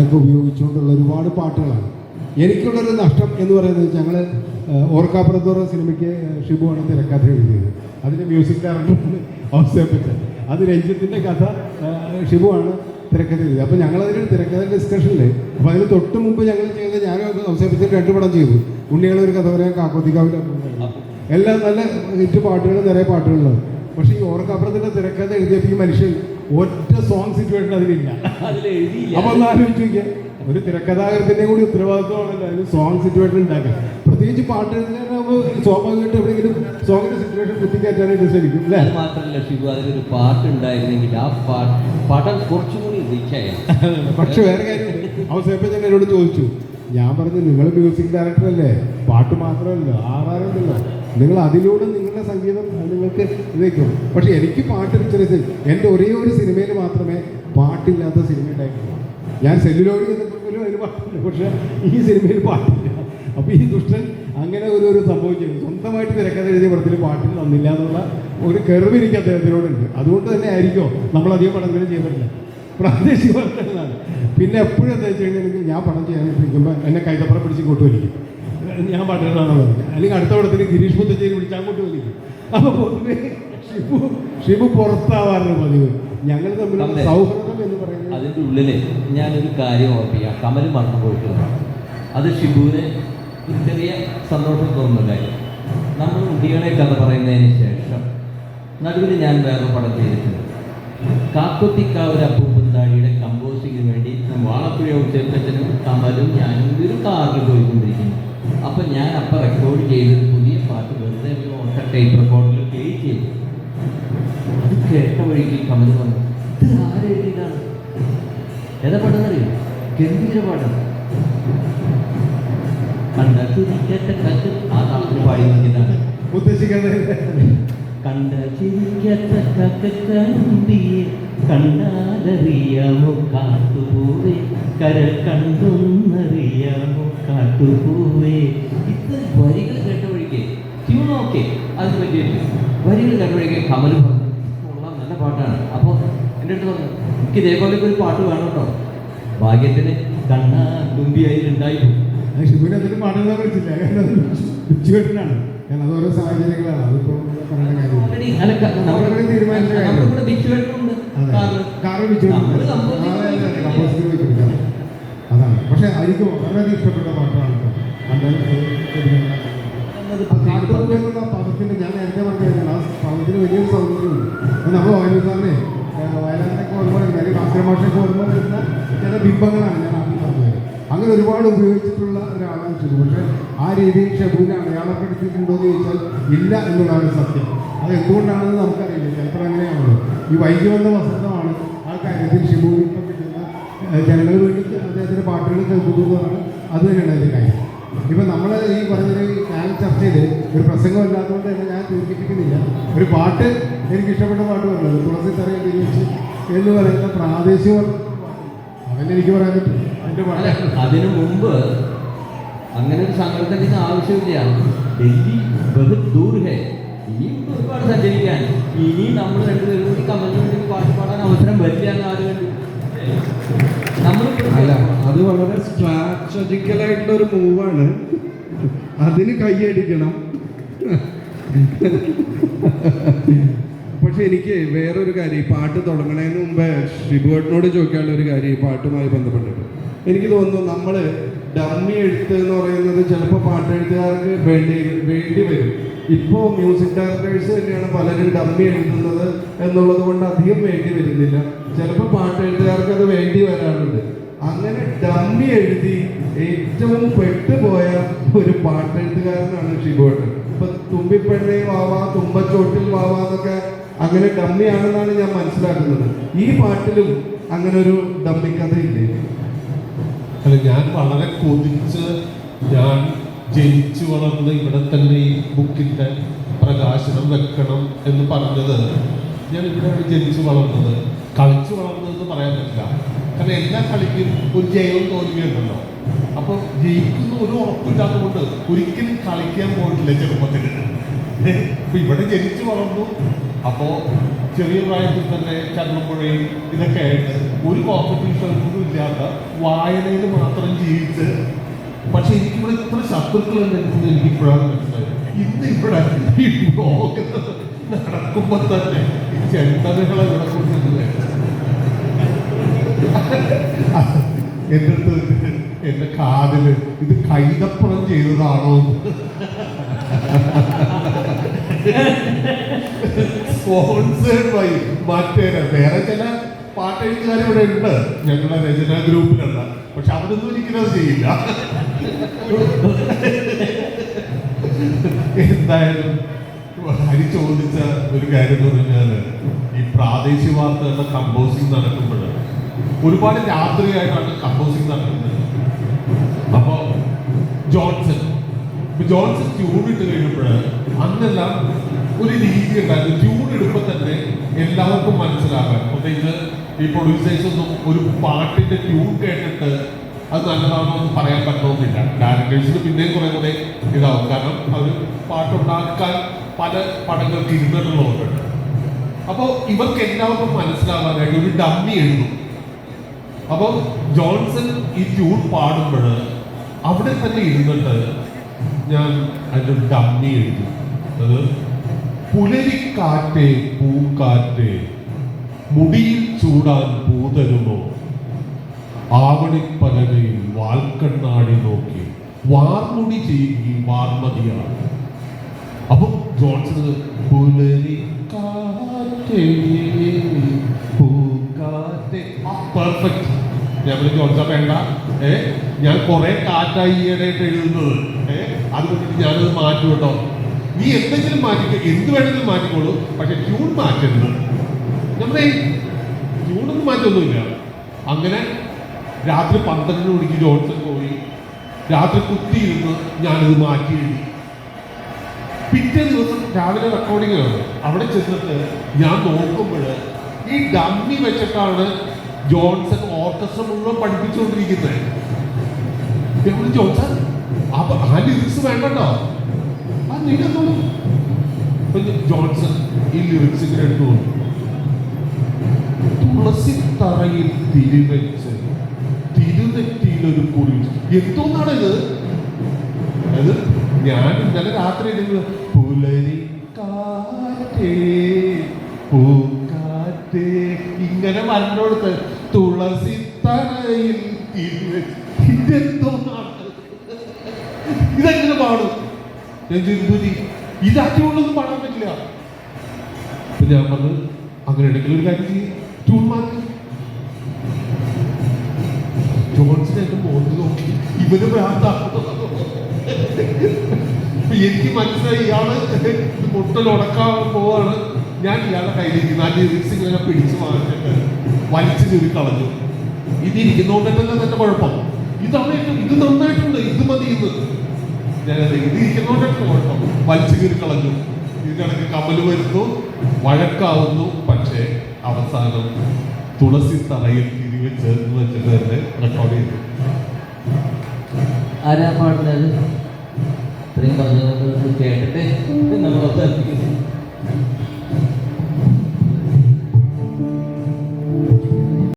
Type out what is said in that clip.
ഒക്കെ ഉപയോഗിച്ചുകൊണ്ടുള്ള ഒരുപാട് പാട്ടുകളാണ്. എനിക്കുള്ളൊരു നഷ്ടം എന്ന് പറയുന്നത് ഞങ്ങൾ ഓർക്കാപ്പുറത്തോറ സിനിമയ്ക്ക് ഷിബുവാണ് തിരക്കഥ എഴുതിയത്. അതിൻ്റെ മ്യൂസിക് ഡയറക്ടറാണ് ഔസേപ്പച്ചൻ. അത് രഞ്ജിത്തിൻ്റെ കഥ ഷിബുവാണ് തിരക്കഥ എഴുതിയത്. അപ്പോൾ ഞങ്ങളതിന് തിരക്കഥ ഡിസ്കഷനിൽ അപ്പോൾ അതിന് തൊട്ട് മുമ്പ് ഞങ്ങൾ ചെയ്തത് ഞാൻ ഔസേപ്പച്ചൻ 2 പടം ചെയ്തു. ഉണ്ണികളൊരു കഥ പറയാൻ കാക്കോത്തിക്കാവിലെ എല്ലാം നല്ല ഹിറ്റ് പാട്ടുകൾ, നിറയെ പാട്ടുകളുണ്ട്. പക്ഷേ ഈ ഓർക്കാപ്പുറത്തിൻ്റെ തിരക്കഥ എഴുതിയപ്പോൾ ഈ മനുഷ്യൻ ഒറ്റ സോങ് സിറ്റുവേഷൻ അതിലില്ല. അപ്പോൾ ഒന്ന് ആലോചിച്ച് നോക്കിയാൽ ഒരു തിരക്കഥാകൃത്തിൻ്റെയും കൂടി ഉത്തരവാദിത്വമാണല്ലോ അതിന് സോങ് സിറ്റുവേഷൻ ഉണ്ടാക്കുക. പ്രത്യേകിച്ച് പാട്ട് എഴുതുന്നതിനാകുമ്പോൾ സ്വാഭാവികമായിട്ട് എവിടെയെങ്കിലും സോങ്ങിൻ്റെ സിറ്റുവേഷൻ കുത്തിക്കയറ്റാനായിട്ട് ശ്രമിക്കും അല്ലേ? മാത്രമല്ല ഷിബു, അതിലൊരു പാട്ടുണ്ടായിരുന്നെങ്കിൽ ആ പാട്ട് കുറച്ചും കൂടി റീച്ചായി. പക്ഷെ വേറെ കാര്യം ഔസേപ്പച്ചൻ എന്നോട് ചോദിച്ചു. ഞാൻ പറഞ്ഞു, നിങ്ങൾ മ്യൂസിക് ഡയറക്ടർ അല്ലേ, പാട്ട് മാത്രമല്ലോ ആറാറുണ്ടല്ലോ, നിങ്ങൾ അതിലൂടെ നിങ്ങളുടെ സംഗീതം നിങ്ങൾക്ക് ഇതേക്കും. പക്ഷെ എനിക്ക് പാട്ട് പിക്ചറൈസ് എൻ്റെ ഒരേ ഒരു സിനിമയിൽ മാത്രമേ പാട്ടില്ലാത്ത സിനിമ ഉണ്ടായിട്ടുള്ളൂ. ഞാൻ സെല്ലുലോയിഡ് ചെയ്തപ്പോഴും അതിന് പാട്ടില്ല, പക്ഷേ ഈ സിനിമയിൽ പാട്ടില്ല. അപ്പോൾ ഈ ദുഷ്ടൻ അങ്ങനെ ഒരു സംഭവം ചെയ്തു. സ്വന്തമായിട്ട് തിരക്കഥ എഴുതിയ പടത്തിൽ പാട്ടിൽ തന്നില്ല എന്നുള്ള ഒരു കെറിവ് എനിക്ക് അദ്ദേഹത്തിനോടുണ്ട്. അതുകൊണ്ട് തന്നെ ആയിരിക്കും നമ്മളധികം പടങ്ങളും ചെയ്തിട്ടില്ല, പ്രാദേശിക പടങ്ങളാണ്. പിന്നെ എപ്പോഴും എന്താ വെച്ച് കഴിഞ്ഞാൽ ഞാൻ പടം ചെയ്യാനിരിക്കുമ്പോൾ എന്നെ കൈതപ്പുറം പിടിച്ച് ഇങ്ങോട്ട് വലിക്കും, ഞാൻ പാട്ടുകളാണെന്ന് പറഞ്ഞു. അല്ലെങ്കിൽ അടുത്ത പടത്തിൽ ഗിരീഷ് മുത്തശ്ശേരി വിളിച്ച് അങ്ങോട്ട് വലിക്കും. അപ്പോൾ പൊതുവേ ഷിബു പുറത്താവാറുണ്ട് പതിവ്. ഞങ്ങൾ തമ്മിലുള്ള സൗഹൃദം എന്ന് പറയുന്നത് അതിൻ്റെ ഉള്ളിൽ ഞാനൊരു കാര്യം ഓർപ്പിക്കാം. കമൽ മറന്നു പോയിട്ടുണ്ട്. അത് ഷിബുവിന് ഒരു ചെറിയ സന്തോഷം തോന്നുന്ന കാര്യം. നമ്മൾ കുട്ടികളെ കഥ പറയുന്നതിന് ശേഷം നടുവിൽ ഞാൻ വേറെ പടം ചെയ്തിട്ടുണ്ട്. കാക്കൊത്തിക്കാവൂർ അപ്പൂപ്പന്താഴിയുടെ കമ്പോസിങ്ങിന് വേണ്ടി വാളപ്പുഴ ഔസേപ്പച്ചനും കമലും ഞാനും ഒരു കാറിൽ പോയിക്കൊണ്ടിരിക്കുന്നു. അപ്പം ഞാൻ അപ്പം റെക്കോർഡ് ചെയ്തൊരു പുതിയ പാട്ട് വെറുതെ ടേപ്പ് റെക്കോർഡിൽ പ്ലേ ചെയ്തു. അത് കേട്ട വഴിക്ക് കമൽ വന്നു, ഇത് ആരെഴുതിയതാണ്, ഏതാ പാട്ടെന്നറിയോ? ഗംഭീര പാട്ടാണ്. കണ്ട ചിരിക്കറ്റ കത്ത് ആ താളത്തിൽ പാടി നോക്കിയതാണ്. കണ്ട ചിരിക്കറ്റ കക്കണ്ടിയെ കണ്ടാലറിയാമോ കാട്ടുപൂവേ, കരൾ കണ്ടൊന്നറിയാമോ കാട്ടുപൂവേ. ഇത് വരികൾ കേട്ട വഴിക്ക് ട്യൂൺ ഓക്കെ, അതിന് പറ്റിയിട്ട് വരികൾ കേട്ട വഴിക്ക് കമൽ പറഞ്ഞു കൊള്ളാം, നല്ല പാട്ടാണ്. അപ്പോൾ എൻ്റെ അടുത്ത് പറഞ്ഞു, എനിക്ക് ഇതേപോലെയൊക്കെ ഒരു പാട്ട് വേണം കേട്ടോ. ഭാഗ്യത്തിന് കണ്ണാ തുമ്പിയായിട്ടുണ്ടായിരുന്നു. ഷിബുവിനെ അതിന് പാടുന്ന വിളിച്ചില്ല, കാരണം ചുറ്റുവെട്ടിനാണ്. കാരണം അതോരോ സാഹചര്യങ്ങളാണ്. അതിപ്പോൾ പറയേണ്ട കാര്യം തീരുമാനിച്ച കാര്യം അതാണ്. പക്ഷെ എനിക്ക് വളരെ ഇഷ്ടപ്പെട്ട പാട്ടാണ് പദത്തിന്റെ. ഞാൻ നേരത്തെ പറഞ്ഞു കഴിഞ്ഞാൽ ആ പദത്തിന് വലിയൊരു സൗന്ദര്യമുണ്ട്. നമ്മൾ വയലൂർ സാറിനെ വയലാറിനൊക്കെ ഓർമ്മ അല്ലെങ്കിൽ ഭാസ്കര ഭാഷയൊക്കെ ഓർമ്മ വരുന്ന ചില ബിംബങ്ങളാണ് ഞാൻ ആദ്യം പറഞ്ഞത്. അങ്ങനെ ഒരുപാട് ഉപയോഗിച്ചിട്ടുള്ള ഒരാളാണ് ഷിബു. പക്ഷേ ആ രീതിയിൽ ഷിബുവിനെ അടയാളപ്പെടുത്തിയിട്ടുണ്ടോ എന്ന് ചോദിച്ചാൽ ഇല്ല എന്നുള്ളതാണ് സത്യം. അത് എന്തുകൊണ്ടാണെന്ന് നമുക്കറിയില്ല. ചിലപ്പോൾ അങ്ങനെയാണല്ലോ. ഈ വൈകി വന്ന വസന്തമാണ് ആ കാര്യത്തിൽ ഷിബുവിന് ഇപ്പം കിട്ടുന്ന ജനങ്ങൾ വേണ്ടി അദ്ദേഹത്തിൻ്റെ പാട്ടുകൾ കേൾക്കുന്നതാണ്. അത് തന്നെയാണ് അതിൻ്റെ കാര്യം. ഇപ്പം നമ്മൾ ഈ പറഞ്ഞൊരു ചർച്ചയിൽ ഒരു പ്രസംഗമില്ലാത്തതുകൊണ്ട് തന്നെ ഞാൻ ദീർഘിപ്പിക്കുന്നില്ല. ഒരു പാട്ട് എനിക്ക് ഇഷ്ടപ്പെട്ട പാട്ട് പറഞ്ഞത് തുളസി തറയിൽ തിരിച്ച് എന്ന് പറയുന്ന പ്രാദേശിക അതന്നെ എനിക്ക് പറയാൻ പറ്റും. അതിനു മുമ്പ് അങ്ങനെ ഒരു സങ്കല്പത്തിന് ആവശ്യമില്ല. ഡൽഹി ബഹുത് ദൂർ ഹേ, ഇനിയും ഒരുപാട് സഞ്ചരിക്കാൻ. ഇനി നമ്മൾ രണ്ടുപേരും കൂടി കമലിന് വേണ്ടി പാട്ട് പാടാൻ അവസരം വരില്ല എന്ന് ആരും കണ്ടു. അല്ല, അത് വളരെ സ്ട്രാറ്റജിക്കലായിട്ടുള്ള ഒരു മൂവാണ്. അതിന് കൈയടിക്കണം. പക്ഷെ എനിക്ക് വേറൊരു കാര്യം, ഈ പാട്ട് തുടങ്ങണതിന് മുമ്പ് ഷിബുവേട്ടനോട് ചോദിക്കാനുള്ള ഒരു കാര്യം, ഈ പാട്ടുമായി ബന്ധപ്പെട്ടിട്ട് എനിക്ക് തോന്നുന്നു നമ്മൾ ഡമ്മി എഴുത്ത് എന്ന് പറയുന്നത് ചിലപ്പോൾ പാട്ടെഴുത്തുകാർക്ക് വേണ്ടി വരും. ഇപ്പോൾ മ്യൂസിക് ഡയറക്ടേഴ്സ് തന്നെയാണ് പലരും ഡമ്മി എഴുതുന്നത് എന്നുള്ളത് കൊണ്ട് അധികം വേണ്ടി വരുന്നില്ല. ചിലപ്പോൾ പാട്ടെഴുത്തുകാർക്ക് അത് വേണ്ടി വരാറുണ്ട്. അങ്ങനെ ഡമ്മി എഴുതി ഏറ്റവും പെട്ടുപോയ ഒരു പാട്ടെഴുത്തുകാരനാണ് ഷിബുവേട്ടൻ. ഇപ്പൊ തുമ്പിപ്പെണ്ണേ വാവാ, തുമ്പച്ചോട്ടിൽ വാവാ എന്നൊക്കെ അങ്ങനെ ഡമ്മിയാണെന്നാണ് ഞാൻ മനസ്സിലാക്കുന്നത്. ഈ പാട്ടിലും അങ്ങനെ ഒരു ഡമ്മി കഥയില്ലേ? അല്ല, ഞാൻ വളരെ കൊതിച്ച് ഞാൻ ജനിച്ചു വളർന്ന് ഇവിടെ തന്നെ ഈ ബുക്കിൻ്റെ പ്രകാശനം വെക്കണം എന്ന് പറഞ്ഞത്. ഞാൻ ഇവിടെയാണ് ജനിച്ചു വളർന്നത്. കളിച്ചു വളർന്നതെന്ന് പറയാൻ പറ്റില്ല. കാരണം എല്ലാ കളിക്കും ഒരു ജയവും തോൽവിയുണ്ടല്ലോ. അപ്പോൾ ജയിക്കുന്ന ഒരു ഉറപ്പില്ലാത്തതുകൊണ്ട് ഒരിക്കലും കളിക്കാൻ പോയിട്ടില്ല ചെറുപ്പത്തിൽ. ഇപ്പം ഇവിടെ ജനിച്ചു വളർന്നു. അപ്പോൾ ചെറിയ പ്രായത്തിൽ തന്നെ ചങ്ങമ്പുഴയും ഇതൊക്കെ ആയിട്ട് ഒരു കോമ്പറ്റീഷനൊന്നും ഇല്ലാത്ത വായനയിൽ മാത്രം ജീവിച്ച്, പക്ഷെ എനിക്കിവിടെ ഇത്ര ശത്രുക്കളുണ്ടെന്ന് എനിക്ക് ഇപ്പോഴാണ് മനസ്സിലായത്. ഇന്ന് ഇവിടെ ഈ ബ്ലോഗ് നടക്കുമ്പോൾ തന്നെ ഈ ചെണ്ടകളെ ഇവിടെ കൊണ്ടുവരുന്നത് എൻ്റെ അടുത്ത് എൻ്റെ കാതില് ഇത് കൈതപ്പുറം ചെയ്തതാണോ സ്പോൺസേഡ് ബൈ മറ്റേ വേറെ ചില പാട്ടെഴുത്തുകാർ ഇവിടെ ഉണ്ട് ഞങ്ങളുടെ രചനാ ഗ്രൂപ്പിലുള്ള, പക്ഷെ അവരൊന്നും ഒരിക്കലും അത് ചെയ്യില്ല. എന്തായാലും ഹരി ചോദിച്ച ഒരു കാര്യം എന്ന് പറഞ്ഞാൽ ഈ പ്രാദേശിക വാർത്തകളുടെ കമ്പോസിങ് നടക്കുമ്പോൾ ഒരുപാട് രാത്രിയായിട്ടാണ് കമ്പോസിങ് നടക്കുന്നത്. അപ്പോ ജോൺസൺ ട്യൂൺ ഇട്ട് കഴിയുമ്പോൾ അന്നെല്ലാം ഒരു രീതി ഉണ്ടായിരുന്നു. ട്യൂൺ ഇടുമ്പോൾ തന്നെ എല്ലാവർക്കും മനസ്സിലാകാൻ, പ്രത്യേകിച്ച് ഈ പ്രൊഡ്യൂസേഴ്സ് ഒന്നും ഒരു പാട്ടിന്റെ ട്യൂൺ കേട്ടിട്ട് അത് നല്ലതാണോ എന്ന് പറയാൻ പറ്റണമെന്നില്ല. ഡയറക്ടേഴ്സിന് പിന്നെയും കുറെ ഇതാവും, കാരണം അവർ പാട്ടുണ്ടാക്കാൻ പല പടങ്ങൾക്ക് ഇരുന്നിട്ടുള്ളതുകൊണ്ട്. അപ്പോൾ ഇവർക്ക് എല്ലാവർക്കും മനസ്സിലാവാനായിട്ട് ഒരു ഡമ്മി എഴുതും. അപ്പോൾ ജോൺസൺ ഈ ട്യൂൺ പാടുമ്പോൾ അവിടെ തന്നെ ഇരുന്നിട്ട് ഞാൻ അതിൻ്റെ ഒരു ഡമ്മി എഴുതി. അത് പുലരിക്കാറ്റേ പൂക്കാറ്റേ മുടിയിൽ ചൂടാൻ പൂതരുമോ, ആവണിപ്പലകയിൽ വാൽക്കണ്ണാടി നോക്കി വാർമുടി ചെയ്യി വാർമതിയാണ്. അപ്പൊ ജോൺസൺ പുലരിക്കാറ്റേ പൂക്കാറ്റേ പെർഫെക്റ്റ്. ഞാൻ ജോൺസൺ വേണ്ട, ഞാൻ കുറെ കാറ്റായി ഈയിടെയായിട്ട് എഴുതുന്നത്, അതുകൊണ്ട് ഞാനത് മാറ്റും കേട്ടോ. നീ എന്തെങ്കിലും മാറ്റിക്കോ, എന്ത് വേണമെങ്കിലും മാറ്റിക്കോളൂ, പക്ഷെ ട്യൂൺ മാറ്റരുത്. നമ്മുടെ ട്യൂണൊന്നും മാറ്റൊന്നുമില്ല. അങ്ങനെ രാത്രി 12 മണിക്ക് ജോൺസൺ പോയി രാത്രി കുത്തിയിരുന്ന് ഞാനത് മാറ്റി എഴുതി. പിറ്റേ ദിവസം രാവിലെ റെക്കോർഡിംഗ് ആണ്. അവിടെ ചെന്നിട്ട് ഞാൻ നോക്കുമ്പോൾ ഈ ഡമ്മി വെച്ചിട്ടാണ് ജോൺസൺ ഓർക്കസ്ട്ര മുഴുവൻ പഠിപ്പിച്ചുകൊണ്ടിരിക്കുന്നത്. ജോൺസൺ ആ ലിറിക്സ് വേണ്ടോ, ആ നീങ്ങത്തോളൂ. ജോൺസൺ ഈ ലിറിക്സ് ഇങ്ങനെ എടുത്തുകൊണ്ട് തുളസി തറയിൽ തിരിവെച്ച് തിരുനെറ്റിയിലൊരു കുറി. എന്തോന്നാണ് ഇത്? അത് ഞാൻ ഇന്നലെ രാത്രി പുലരിക്കാറ്റേ പൂക്കാറ്റേ ഇങ്ങനെ വരണ്ടോടുത്ത് തുളസി തറയിൽ തിരിവെച്ച്. ഇതെന്തോന്നാണ്? ഇതെങ്ങനെ പാടും? ഇതാറ്റുകൊണ്ടൊന്നും പാടാൻ പറ്റില്ല. അപ്പൊ ഞാൻ പറഞ്ഞു അങ്ങനെ ഇടയ്ക്കുള്ള ഒരു കാര്യം ചെയ്യും, ട്യൂൺ മാറ്റി. ജോൺസൺ എന്റെ മോത്ത് നോക്കി ഇവര് എനിക്ക് മനസ്സിലായി ഇയാള് മുട്ടൽ ഉടക്കാൻ പോവാണ്. ഞാൻ ഇയാളുടെ കയ്യിലേക്ക് നല്ല ലിറിക്സ് ഇങ്ങനെ പിടിച്ചു വാങ്ങിച്ചിട്ട് വലിച്ചു കയറി കളഞ്ഞു. ഇതിരിക്കുന്നോണ്ടല്ലോ എന്റെ കുഴപ്പം. ഇതാണ് ഇത് നന്നായിട്ടുണ്ട്, ഇത് മതി. ഞാനത് ഇത് ഇരിക്കുന്നോണ്ടൊക്കെ കുഴപ്പം. വലിച്ചു കയറി കളഞ്ഞു. ഇതിനിടയ്ക്ക് കമല് വരുന്നു, വഴക്കാവുന്നു. പക്ഷേ അവസാനം തുളസി തറയിൽ തിരികെ ചേർന്ന് വെച്ചിട്ട് തന്നെ റെക്കോർഡ് ചെയ്തു. ആരാ പാടുന്നത്? ഇത്രയും പറഞ്ഞത് കേട്ടിട്ട് നമ്മൾ